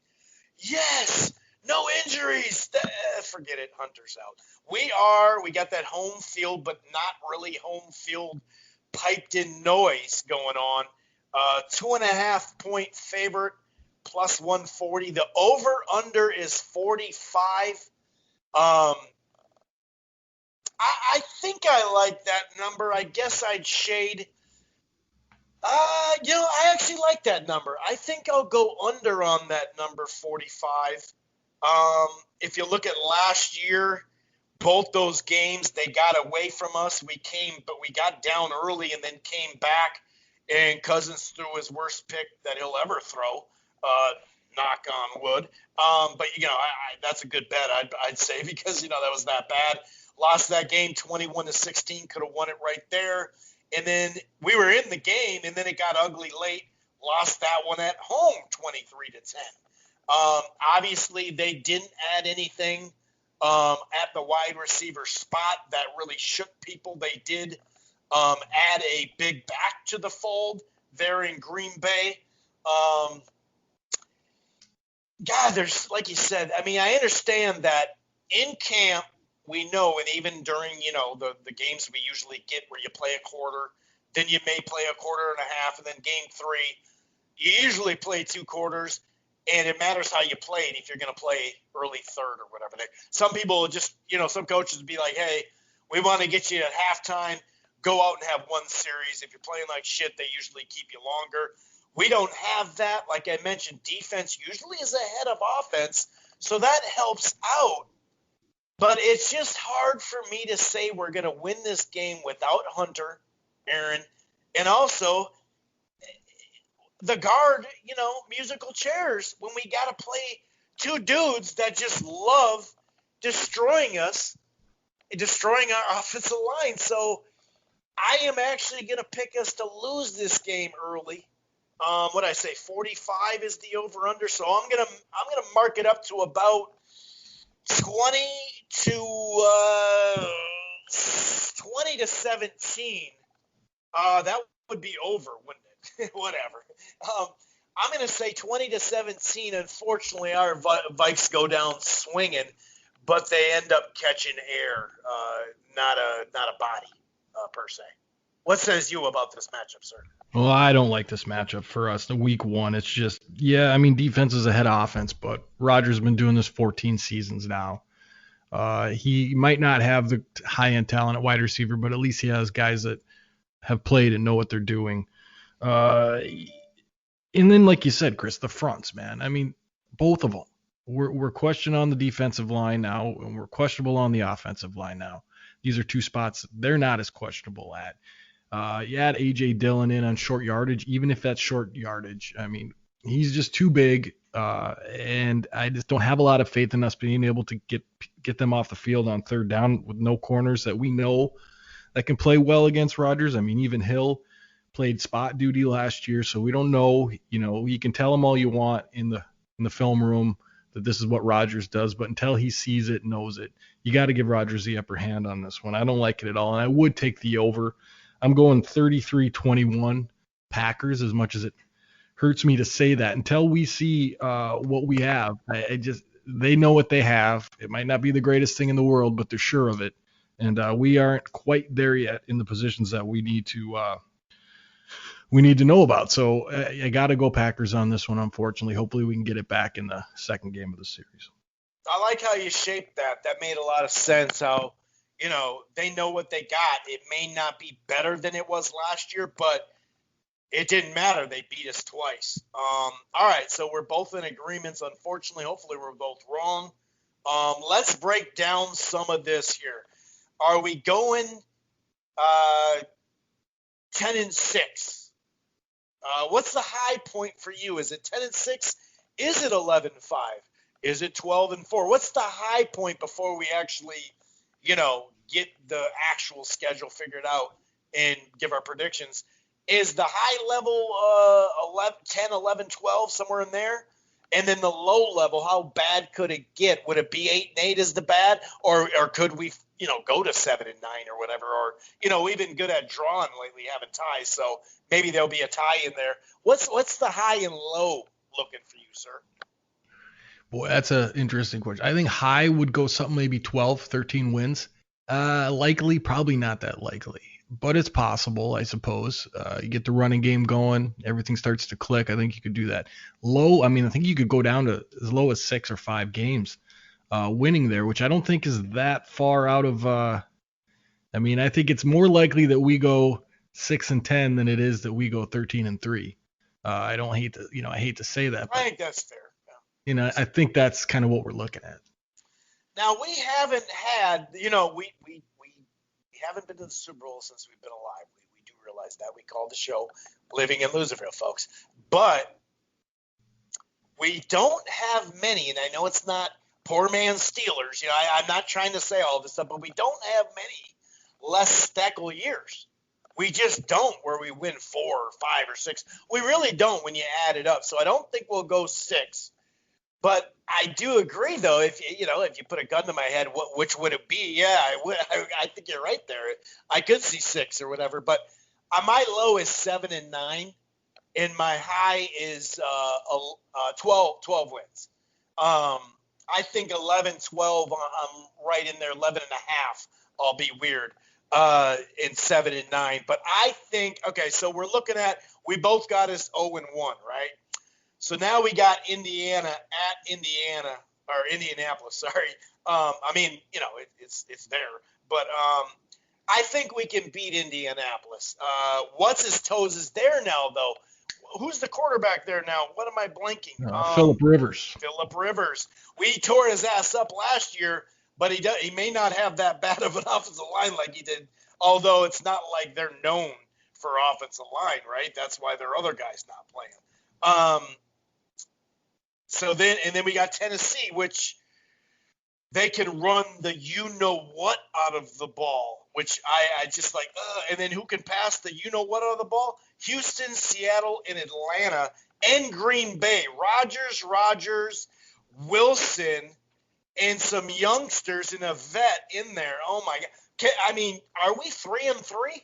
Yes, no injuries. Forget it, Hunter's out. We got that home field, but not really home field piped in noise going on. 2.5 point favorite, plus 140. The over under is 45. I think I like that number. I guess I'd shade. I actually like that number. I think I'll go under on that number 45. If you look at last year, both those games, they got away from us. But we got down early and then came back, and Cousins threw his worst pick that he'll ever throw. Knock on wood. But that's a good bet, I'd say, because that was that bad. Lost that game 21-16, could have won it right there. And then we were in the game, and then it got ugly late. Lost that one at home 23-10. Obviously, they didn't add anything at the wide receiver spot that really shook people. They did add a big back to the fold there in Green Bay. There's, like you said, I mean, I understand that in camp, we know, and even during, the games we usually get where you play a quarter, then you may play a quarter and a half, and then game 3, you usually play 2 quarters, and it matters how you play it if you're going to play early third or whatever. Some people will just, some coaches would be like, hey, we want to get you at halftime, go out and have one series. If you're playing like shit, they usually keep you longer. We don't have that. Like I mentioned, defense usually is ahead of offense, so that helps out. But it's just hard for me to say we're going to win this game without Hunter, Aaron, and also the guard, musical chairs when we got to play 2 dudes that just love destroying us, destroying our offensive line. So I am actually going to pick us to lose this game early. What did I say? 45 is the over/under. So I'm gonna mark it up to about 20-17. That would be over, wouldn't it? Whatever. I'm going to say 20-17. Unfortunately, our Vikes go down swinging, but they end up catching air, not a body per se. What says you about this matchup, sir? Well, I don't like this matchup for us. The week 1, it's just, defense is ahead of offense, but Rodgers has been doing this 14 seasons now. He might not have the high-end talent at wide receiver, but at least he has guys that have played and know what they're doing. And then, like you said, Chris, the fronts, man. I mean, both of them. We're questioned on the defensive line now, and we're questionable on the offensive line now. These are two spots they're not as questionable at. You add A.J. Dillon in on short yardage, even if that's short yardage. I mean, he's just too big, and I just don't have a lot of faith in us being able to get them off the field on third down with no corners that we know that can play well against Rodgers. I mean, even Hill played spot duty last year, so we don't know. You know, you can tell him all you want in the film room that this is what Rodgers does, but until he sees it, knows it, you got to give Rodgers the upper hand on this one. I don't like it at all, and I would take the over. I'm going 33-21 Packers, as much as it hurts me to say that. Until we see what we have, they know what they have. It might not be the greatest thing in the world, but they're sure of it. And we aren't quite there yet in the positions that we need to know about. So I got to go Packers on this one, unfortunately. Hopefully we can get it back in the second game of the series. I like how you shaped that. That made a lot of sense. How, they know what they got. It may not be better than it was last year, but it didn't matter. They beat us twice. All right, so we're both in agreements. Unfortunately, hopefully we're both wrong. Let's break down some of this here. Are we going 10-6? What's the high point for you? Is it 10-6? Is it 11-5? Is it 12-4? What's the high point before we actually, get the actual schedule figured out and give our predictions? Is the high level 10, 11, 12, somewhere in there? And then the low level, how bad could it get? Would it be 8-8 is the bad? Or could we, go to 7-9 or whatever? Or, we've been good at drawing lately, having ties. So maybe there'll be a tie in there. What's the high and low looking for you, sir? Boy, that's an interesting question. I think high would go something maybe 12, 13 wins. Likely, probably not that likely. But it's possible, I suppose. You get the running game going, everything starts to click. I think you could do that. Low, I think you could go down to as low as 6 or 5 games winning there, which I don't think is that far out of. I think it's more likely that we go 6-10 than it is that we go 13-3. I hate to say that, but I think that's fair. Yeah. I think that's kind of what we're looking at. Now we haven't had, we haven't been to the Super Bowl since we've been alive. We do realize that. We call the show Living in Loserville, folks. But we don't have many, and I know it's not poor man's Steelers. I'm not trying to say all this stuff, but we don't have many less Steckel years. We just don't, where we win 4 or 5 or 6. We really don't when you add it up. So I don't think we'll go 6. But I do agree, though, if you put a gun to my head, which would it be? Yeah, I think you're right there. I could see 6 or whatever, but my low is 7-9, and my high is 12 wins. I think 11-12. I'm right in there. 11.5. I'll be weird. In 7-9, but I think so we're looking at, we both got us 0-1, right? So now we got Indianapolis, sorry. It's there, but I think we can beat Indianapolis. What's his toes is there now, though. Who's the quarterback there now? What am I blanking? Phillip Rivers. Phillip Rivers. We tore his ass up last year, but he may not have that bad of an offensive line like he did, although it's not like they're known for offensive line, right? That's why their other guy's not playing. So then we got Tennessee, which they can run the you-know-what out of the ball, which I just like, and then who can pass the you-know-what out of the ball? Houston, Seattle, and Atlanta, and Green Bay. Rodgers, Wilson, and some youngsters and a vet in there. Oh, my God. Are we 3-3?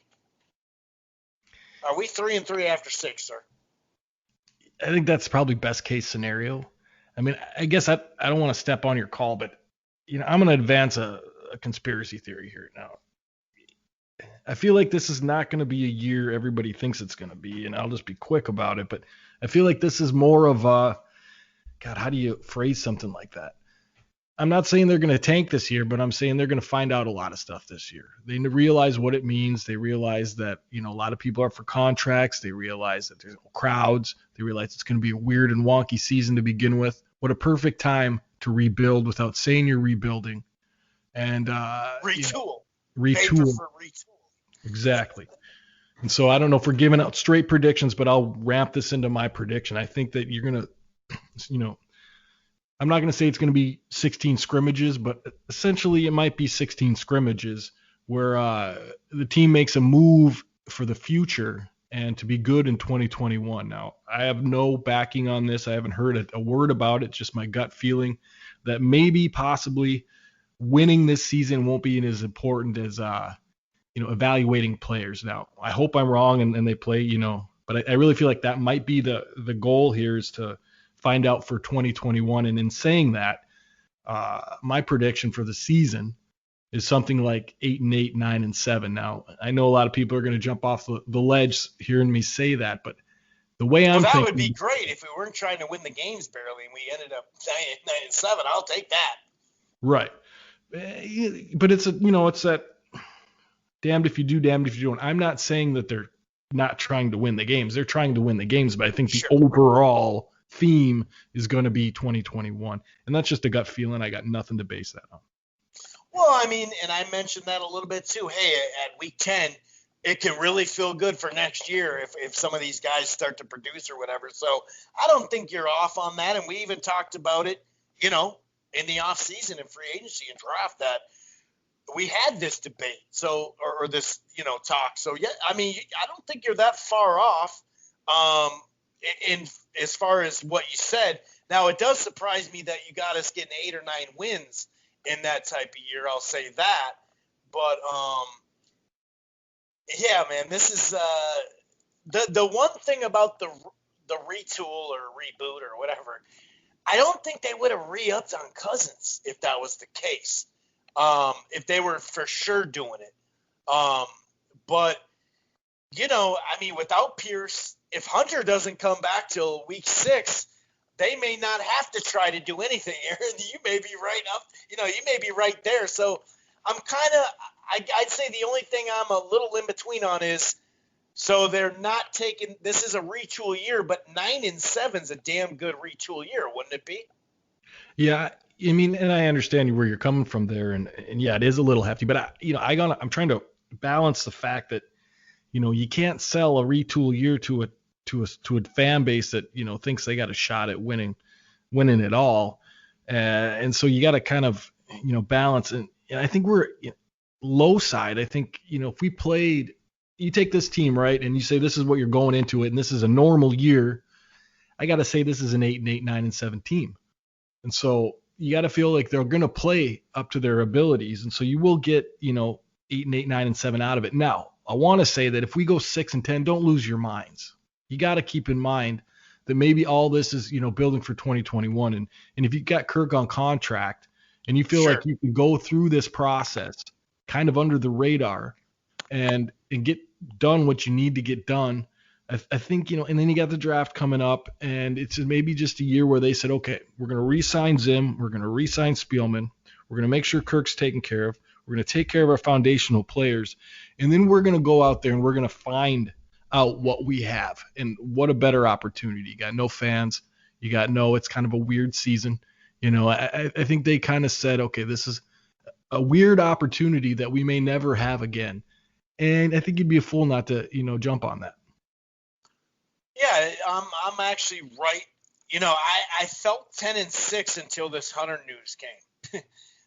Are we 3-3 after 6, sir? I think that's probably best case scenario. I guess I don't want to step on your call, but I'm going to advance a conspiracy theory here now. I feel like this is not going to be a year everybody thinks it's going to be, and I'll just be quick about it. But I feel like this is more of a, God, how do you phrase something like that? I'm not saying they're going to tank this year, but I'm saying they're going to find out a lot of stuff this year. They realize what it means. They realize that, a lot of people are for contracts. They realize that there's crowds. They realize it's going to be a weird and wonky season to begin with. What a perfect time to rebuild without saying you're rebuilding. And retool. Retool. For retool. Exactly. And so I don't know if we're giving out straight predictions, but I'll ramp this into my prediction. I think that you're going to, I'm not going to say it's going to be 16 scrimmages, but essentially it might be 16 scrimmages where the team makes a move for the future and to be good in 2021. Now, I have no backing on this. I haven't heard a word about it, just my gut feeling that maybe possibly winning this season won't be as important as evaluating players. Now, I hope I'm wrong and they play, but I really feel like that might be the goal here is to find out for 2021. And in saying that, my prediction for the season is something like 8-8, 9-7. Now, I know a lot of people are going to jump off the ledge hearing me say that, but the way I'm thinking, would be great if we weren't trying to win the games barely and we ended up 9-7. I'll take that. Right. But it's it's that damned if you do, damned if you don't. I'm not saying that they're not trying to win the games. They're trying to win the games, but I think the overall theme is going to be 2021. And that's just a gut feeling. I got nothing to base that on. Well, I mean, and I mentioned that a little bit too. Hey, at week 10, it can really feel good for next year if some of these guys start to produce or whatever. So I don't think you're off on that. And we even talked about it, in the off season and free agency and draft that we had this debate. So, or this, talk. So yeah, I mean, I don't think you're that far off. In as far as what you said. Now, it does surprise me that you got us getting 8 or 9 wins in that type of year. I'll say that. But, yeah, man, this is the one thing about the retool or reboot or whatever. I don't think they would have re-upped on Cousins if that was the case. If they were for sure doing it. But, I mean, without Pierce, if Hunter doesn't come back till week 6, they may not have to try to do anything, Aaron. You may be right up, you may be right there. So I'm kind of, I'd say the only thing I'm a little in between on is, so they're not taking, this is a retool year, but 9-7 is a damn good retool year, wouldn't it be? Yeah. I mean, and I understand where you're coming from there. And yeah, it is a little hefty, but I'm trying to balance the fact that, you can't sell a retool year to a fan base that thinks they got a shot at winning it all, and so you got to kind of balance. And I think we're low side. I think if we played, you take this team right, and you say this is what you're going into it, and this is a normal year. I got to say this is an 8-8, 9-7 team, and so you got to feel like they're going to play up to their abilities, and so you will get 8-8, 9-7 out of it. Now, I want to say that if we go 6-10, don't lose your minds. You got to keep in mind that maybe all this is, building for 2021. And if you got Kirk on contract and you feel like you can go through this process kind of under the radar and get done what you need to get done, I think, and then you got the draft coming up and it's maybe just a year where they said, okay, we're going to re-sign Zim. We're going to re-sign Spielman. We're going to make sure Kirk's taken care of. We're going to take care of our foundational players. And then we're going to go out there and we're going to find out what we have. And what a better opportunity. You got no fans. You got it's kind of a weird season. I think they kind of said, okay, this is a weird opportunity that we may never have again. And I think you'd be a fool not to, jump on that. Yeah, I'm actually right. I felt 10-6 until this Hunter news came.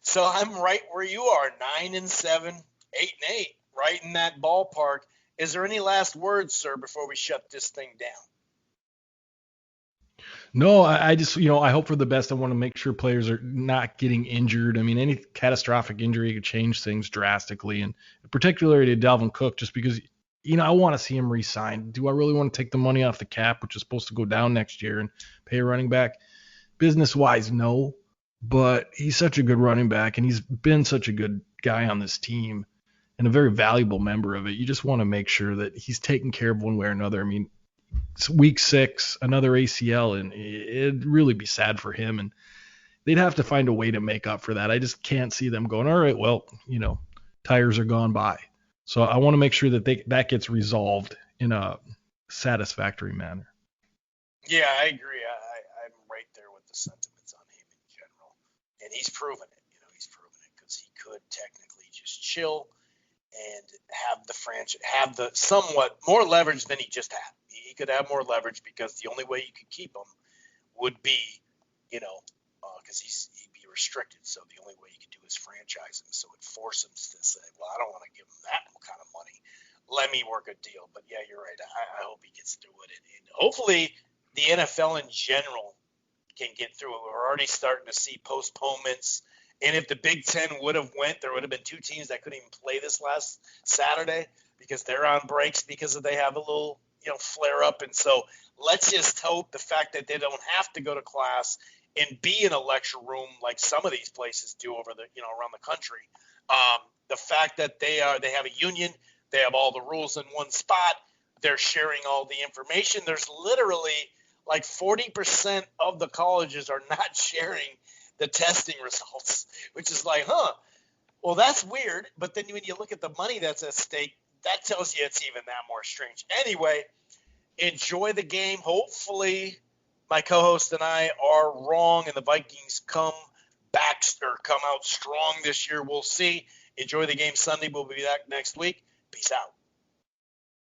So I'm right where you are, 9-7, 8-8, right in that ballpark. Is there any last words, sir, before we shut this thing down? No, I just, I hope for the best. I want to make sure players are not getting injured. I mean, any catastrophic injury could change things drastically, and particularly to Dalvin Cook, just because, I want to see him re-sign. Do I really want to take the money off the cap, which is supposed to go down next year, and pay a running back? Business-wise, no. But he's such a good running back, and he's been such a good guy on this team and a very valuable member of it. You just want to make sure that he's taken care of one way or another. I mean, it's week 6, another ACL, and it'd really be sad for him. And they'd have to find a way to make up for that. I just can't see them going, all right, well, tires are gone by. So I want to make sure that that gets resolved in a satisfactory manner. Yeah, I agree. I'm right there with the sentiments on him in general. And he's proven it. He's proven it because he could technically just chill and have the somewhat more leverage than he just had. He could have more leverage because the only way you could keep him would be, because he'd be restricted. So the only way you could do is franchise him. So it forced him to say, well, I don't want to give him that kind of money. Let me work a deal. But yeah, you're right. I hope he gets through it. And hopefully the NFL in general can get through it. We're already starting to see postponements. And if the Big Ten would have went, there would have been two teams that couldn't even play this last Saturday because they're on breaks because they have a little, flare up. And so let's just hope the fact that they don't have to go to class and be in a lecture room like some of these places do over the, around the country. The fact that they have a union, they have all the rules in one spot, they're sharing all the information. There's literally like 40% of the colleges are not sharing the testing results, which is like, well, that's weird. But then when you look at the money that's at stake, that tells you it's even that more strange. Anyway, enjoy the game. Hopefully my co-host and I are wrong and the Vikings come out strong this year. We'll see. Enjoy the game Sunday. We'll be back next week. Peace out.